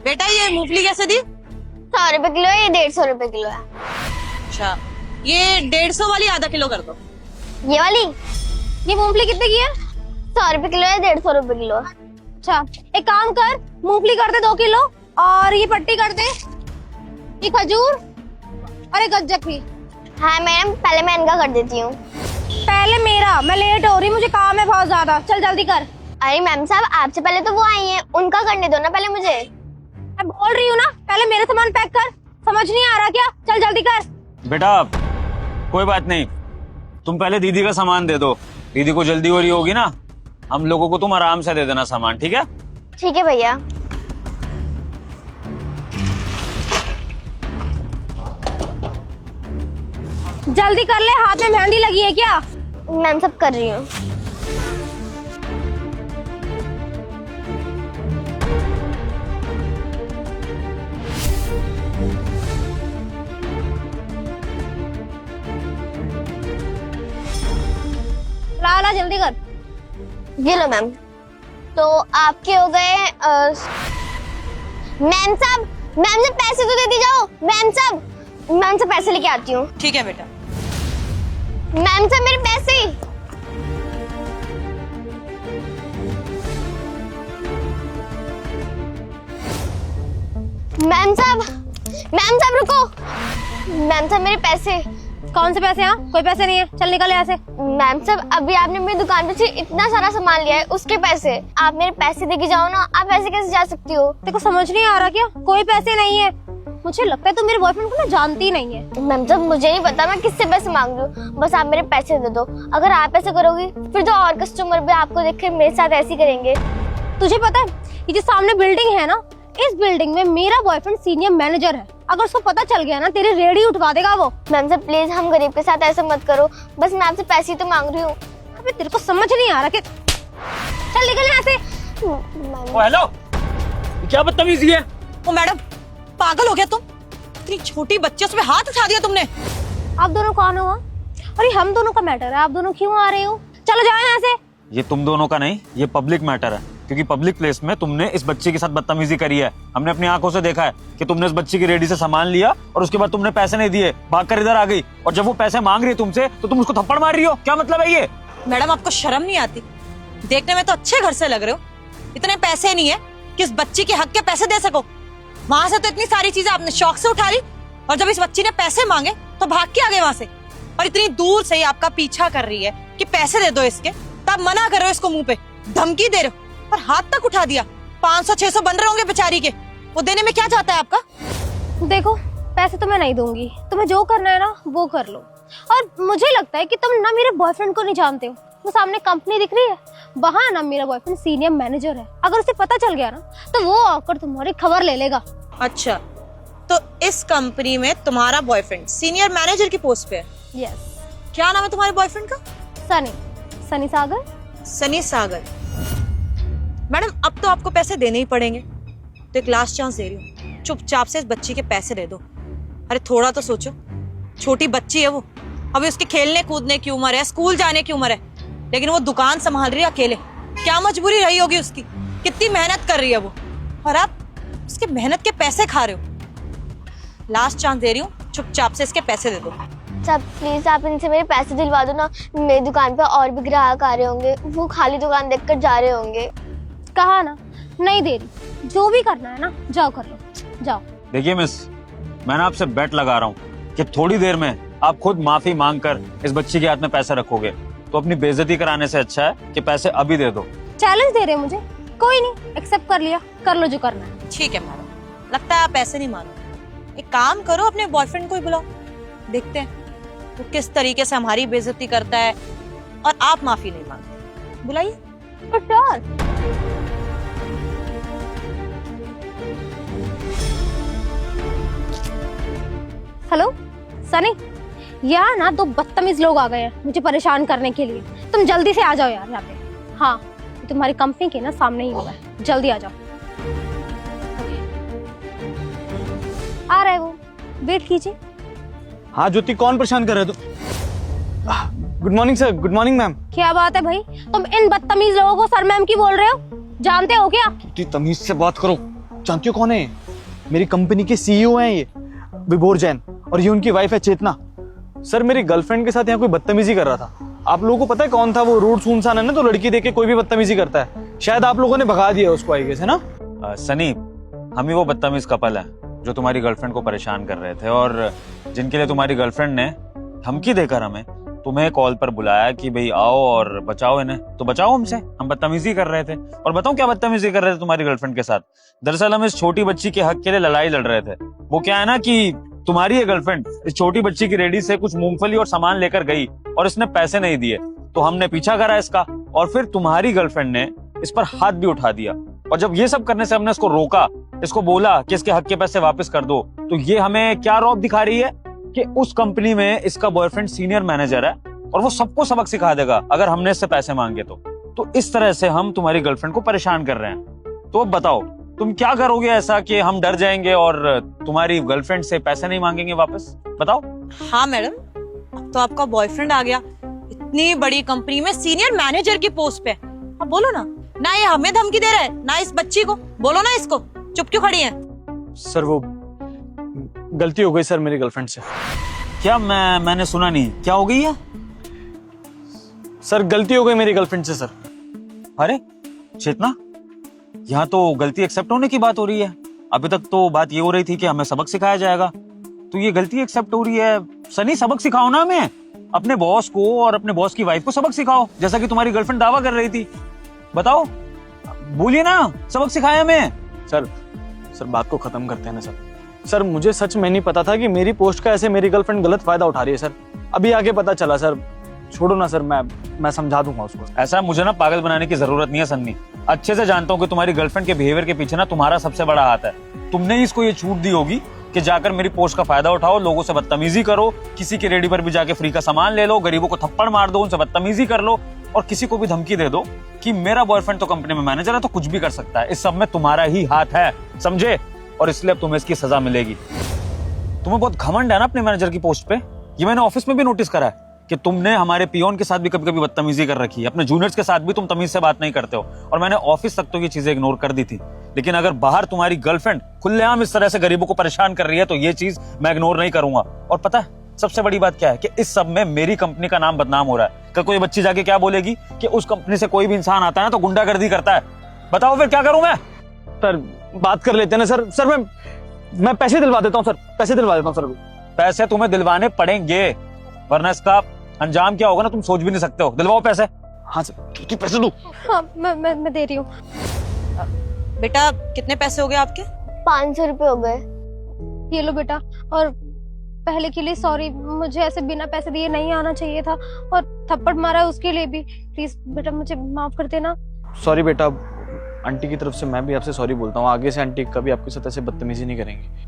बेटा ये मूंगफली कैसे दी? 100 रुपए किलो है, ये 150 रुपए किलो है। अच्छा, ये 150 वाली आधा किलो कर दो। ये वाली, ये मूंगफली कितने की है? 100 रुपए किलो है, 150 रुपए किलो है। अच्छा एक काम कर, मूंगफली कर दे 2 किलो और ये पट्टी कर दे, ये खजूर और एक गज्जक भी। हाँ मैडम, पहले मैं इनका कर देती हूँ। पहले मेरा, मैं लेट हो रही, मुझे काम है बहुत ज्यादा, चल जल्दी कर। अरे मैम साहब, आपसे पहले तो वो आई हैं, उनका करने दो ना पहले मुझे। मैं बोल रही हूँ ना, पहले मेरे सामान पैक कर, समझ नहीं आ रहा क्या? चल जल्दी कर। बेटा कोई बात नहीं, तुम पहले दीदी का सामान दे दो, दीदी को जल्दी हो रही होगी ना, हम लोगों को तुम आराम से दे देना सामान, ठीक है? ठीक है भैया। जल्दी कर ले, हाथ में मेहंदी लगी है क्या? मैम सब कर रही हूँ। ला ला जल्दी कर। ये लो मैम। तो आपके हो गए मैम साहब, मैम से पैसे तो दे दी जाओ। मैम साहब, मैम से पैसे लेके आती हूँ। ठीक है बेटा। मैम साहब मेरे पैसे। मैम साहब रुको। मैम साहब मेरे पैसे। कौन से पैसे? यहाँ कोई पैसे नहीं है, चल निकल यहाँ से। मैम साहब अभी आपने मेरी दुकान पे से इतना सारा सामान लिया है, उसके पैसे। आप मेरे पैसे देके जाओ ना। आप ऐसे कैसे जा सकती हो? तेरे को समझ नहीं आ रहा क्या? कोई पैसे नहीं है। मुझे लगता है तू मेरे बॉयफ्रेंड को ना जानती ही नहीं है। मैम साहब मुझे नहीं पता मैं किससे पैसे मांग रही हूँ, बस आप मेरे पैसे दे दो। अगर आप ऐसे करोगी फिर तो और कस्टमर भी आपको देख कर मेरे साथ ऐसे ही करेंगे। तुझे पता है ये जो सामने बिल्डिंग है ना, इस बिल्डिंग में मेरा बॉयफ्रेंड सीनियर मैनेजर है। अगर उसको पता चल गया ना, तेरी रेडी उठवा देगा वो। मैम साहब प्लीज हम गरीब के साथ ऐसा मत करो, बस मैं आपसे पैसे ही तो मांग रही हूँ। अबे तेरे को समझ नहीं आ रहा कि चल निकल यहाँ से। ओ हेलो, क्या बदतमीजी है? ओ मैडम, पागल हो गया तुम? इतनी छोटी बच्ची पे हाथ उठा दिया तुमने। आप दोनों कौन हो? अरे हम दोनों का मैटर है, आप दोनों क्यों आ रहे हो? चलो जाओ यहाँ से। ये तुम दोनों का नहीं, ये पब्लिक मैटर है, क्योंकि पब्लिक प्लेस में तुमने इस बच्ची के साथ बदतमीजी करी है। हमने अपनी आंखों से देखा है कि तुमने इस बच्ची की रेडी से सामान लिया और उसके बाद तुमने पैसे नहीं दिए, भागकर इधर आ गई, और जब वो पैसे मांग रही है तुमसे तो तुम उसको थप्पड़ मार रही हो। क्या मतलब है ये? मैडम आपको शर्म नहीं आती? देखने में तो अच्छे घर से लग रहे हो, इतने पैसे नहीं है कि इस बच्ची के हक के पैसे दे सको। वहां से तो इतनी सारी चीजें आपने शौक से उठा ली, और जब इस बच्ची ने पैसे मांगे तो भाग के आ गए वहां से। और इतनी दूर से ही आपका पीछा कर रही है कि पैसे दे दो इसके, तब मना कर रहे हो इसको, मुंह पे धमकी दे रहे हो, और हाथ तक उठा दिया। 500-600 बन रहे होंगे बेचारी के, वो देने में क्या जाता है आपका? देखो पैसे तो मैं नहीं दूंगी, तुम्हें जो करना है ना वो कर लो। और मुझे लगता है कि तुम ना मेरे बॉयफ्रेंड को नहीं जानते हो। वो सामने कंपनी दिख रही है, वहाँ ना मेरा बॉयफ्रेंड सीनियर मैनेजर है। अगर उसे पता चल गया ना तो वो आकर तुम्हारी खबर ले लेगा। अच्छा, तो इस कंपनी में तुम्हारा बॉयफ्रेंड सीनियर मैनेजर की पोस्ट पे है? यस। क्या नाम है तुम्हारे बॉयफ्रेंड का? सनी सागर। सनी सागर। मैडम अब तो आपको पैसे देने ही पड़ेंगे, तो एक लास्ट चांस दे रही हूँ, चुपचाप से इस बच्ची के पैसे दे दो। अरे थोड़ा तो सोचो, छोटी बच्ची है वो, अभी उसके खेलने कूदने की उम्र है, स्कूल जाने की उम्र है, लेकिन वो दुकान संभाल रही है अकेले। क्या मजबूरी रही होगी उसकी, कितनी मेहनत कर रही है वो, और आप उसके मेहनत के पैसे खा रहे हो। लास्ट चांस दे रही हूँ, चुपचाप से इसके पैसे दे दो। साहब प्लीज आप इनसे मेरे पैसे दिलवा दो ना, मेरी दुकान पे और भी ग्राहक आ रहे होंगे, वो खाली दुकान देखकर जा रहे होंगे। कहा ना नहीं दे रही, जो भी करना है ना जाओ कर लो, जाओ। देखिए मिस, मैंने आपसे बेट लगा रहा हूँ कि थोड़ी देर में आप खुद माफी मांगकर इस बच्ची के हाथ में पैसे रखोगे, तो अपनी बेइज्जती कराने से अच्छा है कि पैसे अभी दे दो। चैलेंज दे रहे हो मुझे? कोई नहीं, एक्सेप्ट कर लिया, कर लो जो करना है। ठीक है मैडम, लगता है आप पैसे नहीं मानो। एक काम करो, अपने बॉयफ्रेंड को ही बुलाओ, देखते हैं वो किस तरीके से हमारी बेइज्जती करता है और आप माफी नहीं मांगते। बुलाइए। हेलो सनी, यहाँ ना 2 बदतमीज लोग आ गए हैं मुझे परेशान करने के लिए। तुम जल्दी से आ जाओ यार यहाँ पे। हाँ तुम्हारी कंपनी के ना सामने ही हुआ है, जल्दी आ जाओ। आ रहा है वो, वेट कीजिए। हाँ ज्योति, कौन परेशान कर रहे हो? Good morning sir. Good morning ma'am. क्या बात है भाई, तुम इन बदतमीज लोगों को सर मैम की बोल रहे हो? जानते हो क्या? ज्योति तमीज से बात करो। जानती हो कौन है? मेरी कंपनी के सीईओ हैं ये, विभोर जैन, और ये उनकी वाइफ है चेतना। सर मेरी गर्लफ्रेंड के साथ यहाँ कोई बदतमीजी कर रहा था। आप लोगों को पता है कौन था वो? रूट सुनसान है ना, तो लड़की देख के कोई भी बदतमीजी करता है। शायद आप लोगों ने भगा दिया उसको, आई गेस, है ना? सनी, हम ही वो बदतमीज कपल है जो तुम्हारी गर्लफ्रेंड को परेशान कर रहे थे और जिनके लिए तुम्हारी गर्लफ्रेंड ने धमकी देकर हमें तुम्हें कॉल पर बुलाया कि भाई आओ और बचाओ इन्हें। तो बचाओ हमसे, हम बदतमीजी कर रहे थे। और बताओ क्या बदतमीजी कर रहे थे तुम्हारी गर्लफ्रेंड के साथ? दरअसल हम इस छोटी बच्ची के हक के लिए लड़ाई लड़ रहे थे। वो क्या है ना कि तुम्हारी ये गर्लफ्रेंड इस छोटी बच्ची की रेडी से कुछ मूंगफली और सामान लेकर गई और इसने पैसे नहीं दिए, तो हमने पीछा करा इसका और फिर तुम्हारी गर्लफ्रेंड ने इस पर हाथ भी उठा दिया। और जब ये सब करने से हमने इसको रोका, इसको बोला कि इसके हक के पैसे वापस कर दो, तो ये हमें क्या रौब दिखा रही है कि उस कंपनी में इसका बॉयफ्रेंड सीनियर मैनेजर है और वो सबको सबक सिखा देगा अगर हमने इससे पैसे मांगे तो इस तरह से हम तुम्हारी गर्लफ्रेंड को परेशान कर रहे हैं। तो अब बताओ तुम क्या करोगे ऐसा कि हम डर जाएंगे और तुम्हारी गर्लफ्रेंड से पैसे नहीं मांगेंगे वापस? बताओ। हाँ मैडम, अब तो आपका बॉयफ्रेंड आ गया, इतनी बड़ी कंपनी में सीनियर मैनेजर की पोस्ट पे। अब बोलो ना ये हमें धमकी दे रहा है ना इस बच्ची को। बोलो ना इसको, चुप क्यों खड़ी है? सर वो गलती हो गई सर मेरी गर्लफ्रेंड से। क्या? मैंने सुना नहीं, क्या हो गई है? सर गलती हो गई मेरी गर्लफ्रेंड से सर। अरे चेतना, यहाँ तो गलती एक्सेप्ट होने की बात हो रही है। अभी तक तो बात ये हो रही थी कि हमें सबक सिखाया जाएगा, तो ये गलती एक्सेप्ट हो रही है। सनी, सबक सिखाओ ना हमें, अपने बॉस को और अपने बॉस की वाइफ को सबक सिखाओ, जैसा कि तुम्हारी गर्लफ्रेंड दावा कर रही थी। बताओ, बोलिए ना, सबक सिखाया हमें। सर बात को खत्म करते हैं ना सर। सर मुझे सच में नहीं पता था कि मेरी पोस्ट का ऐसे मेरी गर्लफ्रेंड गलत फायदा उठा रही है सर। अभी आगे पता चला सर। छोड़ो ना सर, मैं समझा दूंगा उसको। ऐसा मुझे ना पागल बनाने की जरूरत नहीं है सन्नी। अच्छे से जानता हूँ कि तुम्हारी गर्लफ्रेंड के बिहेवियर के पीछे ना तुम्हारा सबसे बड़ा हाथ है। तुमने ही इसको ये छूट दी होगी कि जाकर मेरी पोस्ट का फायदा उठाओ, लोगों से बदतमीजी करो, किसी की रेडी पर भी जाके फ्री का सामान ले लो, गरीबों को थप्पड़ मार दो, उनसे बदतमीजी कर लो और किसी को भी धमकी दे दो कि मेरा बॉयफ्रेंड तो कंपनी में मैनेजर है तो कुछ भी कर सकता है। इस सब में तुम्हारा ही हाथ है, समझे? और इसलिए अब तुम्हें इसकी सजा मिलेगी। तुम्हें बहुत घमंड है ना अपने मैनेजर की पोस्ट पे। ये मैंने ऑफिस में भी नोटिस करा है कि तुमने हमारे पियोन के साथ भी कभी कभी बदतमीजी कर रखी है, अपने जूनियर्स के साथ भी तुम तमीज से बात नहीं करते हो। और मैंने ऑफिस तक तो ये चीजें इग्नोर कर दी थी, लेकिन अगर बाहर तुम्हारी गर्लफ्रेंड खुलेआम इस तरह से गरीबों को परेशान कर रही है तो ये चीज मैं इग्नोर नहीं करूंगा। और पता है सबसे बड़ी बात क्या है कि इस सब में मेरी कंपनी का नाम बदनाम हो रहा है। कल कोई बच्ची जाके क्या बोलेगी कि उस कंपनी से कोई भी इंसान आता है ना तो गुंडागर्दी करता है। बताओ फिर क्या करूं मैं? सर बात कर लेते हैं ना सर। सर मैं पैसे दिलवा देता हूँ सर, पैसे दिलवा देता हूँ सर। पैसे तुम्हें दिलवाने पड़ेंगे, वरना इसका अंजाम क्या होगा ना तुम सोच भी नहीं सकते हो। दिलवाओ पैसे। हाँ सर, कि पैसे दो। हाँ मैं दे रही हूँ। बेटा कितने पैसे हो गए आपके? 500 रुपए हो गए। ये लो बेटा, और पहले के लिए सॉरी, मुझे ऐसे बिना पैसे दिए नहीं आना चाहिए था, और थप्पड़ मारा उसके लिए भी। प्लीज बेटा मुझे माफ कर देना। सॉरी बेटा, आंटी की तरफ से मैं भी आपसे सॉरी बोलता हूँ। आगे से आंटी कभी आपके साथ ऐसे बदतमीजी नहीं करेंगी।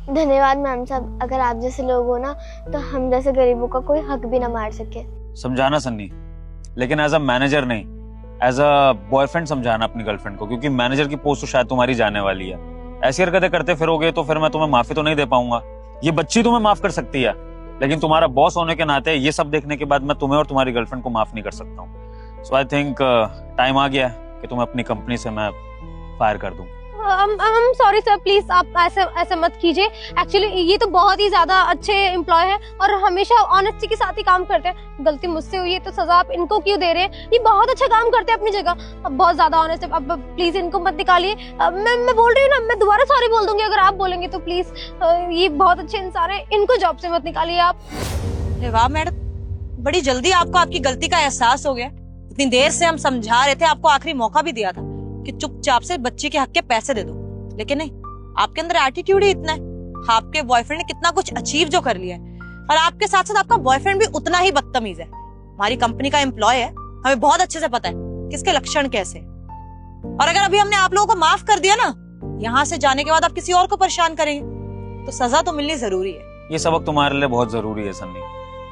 धन्यवाद मैम साहब, अगर आप जैसे लोग हो ना तो हम जैसे गरीबों का कोई हक भी ना मार सके। समझाना सन्नी, लेकिन एज अ मैनेजर नहीं, एज अ बॉयफ्रेंड समझाना अपनी गर्लफ्रेंड को, क्योंकि मैनेजर की पोस्ट तो शायद तुम्हारी जाने वाली है। ऐसी हरकतें करते फिरोगे तो फिर मैं तुम्हें माफी तो नहीं दे पाऊंगा। ये बच्ची तुम्हें माफ कर सकती है, लेकिन तुम्हारा बॉस होने के नाते ये सब देखने के बाद मैं तुम्हें और तुम्हारी गर्लफ्रेंड को माफ नहीं कर सकता हूँ। सो आई थिंक टाइम आ गया है कि तुम्हें अपनी कंपनी से मैं फायर कर दूं। सॉरी सर, प्लीज आप ऐसे मत कीजिए। एक्चुअली ये तो बहुत ही ज्यादा अच्छे एम्प्लॉय हैं और हमेशा ऑनेस्टी के साथ ही काम करते हैं। गलती मुझसे हुई है तो सजा आप इनको क्यों दे रहे हैं? ये बहुत अच्छा काम करते हैं अपनी जगह, बहुत ज्यादा ऑनेस्ट है। अब प्लीज इनको मत निकालिए। मैं बोल रही हूँ ना, मैं दोबारा सॉरी बोल दूंगी अगर आप बोलेंगे तो। प्लीज ये बहुत अच्छे इंसान है, इनको जॉब से मत निकालिए आप। अरे वाह मैडम, बड़ी जल्दी आपको आपकी गलती का एहसास हो गया। इतनी देर से हम समझा रहे थे, आपको आखिरी मौका भी दिया था कि चुपचाप से बच्ची के हक के पैसे दे दो, लेकिन नहीं, आपके अंदर एटीट्यूड ही इतना है। आपके बॉयफ्रेंड ने कितना कुछ अचीव जो कर लिया है, और आपके साथ साथ आपका बॉयफ्रेंड भी उतना ही बदतमीज है। हमारी कंपनी का एम्प्लॉय है, हमें बहुत अच्छे से पता है किसके लक्षण कैसे। और अगर अभी हमने आप लोगों को माफ कर दिया ना, यहाँ से जाने के बाद आप किसी और को परेशान करेंगे तो सजा तो मिलनी जरूरी है। ये सबक तुम्हारे लिए बहुत जरूरी है सन्नी।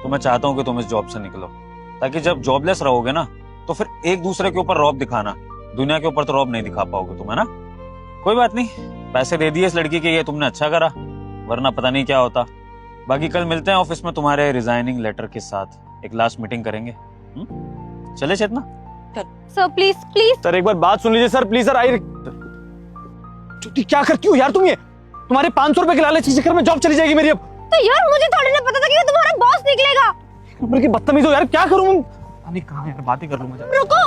तो मैं चाहता हूँ कि तुम इस जॉब से निकलो, ताकि जब जॉबलेस रहोगे ना तो फिर एक दूसरे के ऊपर रौब दिखाना, दुनिया के ऊपर तो रौब नहीं दिखा पाओगे तुम, है ना? कोई बात नहीं, पैसे दे दिए इस लड़की के, ये तुमने अच्छा करा, वरना पता नहीं क्या होता। बाकी कल मिलते हैं ऑफिस में तुम्हारे रिजाइनिंग लेटर के साथ, एक लास्ट मीटिंग करेंगे। चले Chetna? Sir please please. Sir एक बार बात सुन लीजिए सर, प्लीज सर। आई छोटी क्या करती हो यार तुम ये? तुम्हारे 500 रुपए के लालच के चक्कर में जॉब चली जाएगी मेरी अब। तो यार मुझे थोड़ी ना पता था कि वो तुम्हारा बॉस निकलेगा। नंबर की बदतमीज हो यार, क्या करूं मैं? अरे कहाँ यार, बातें कर लूं मैं। रुको,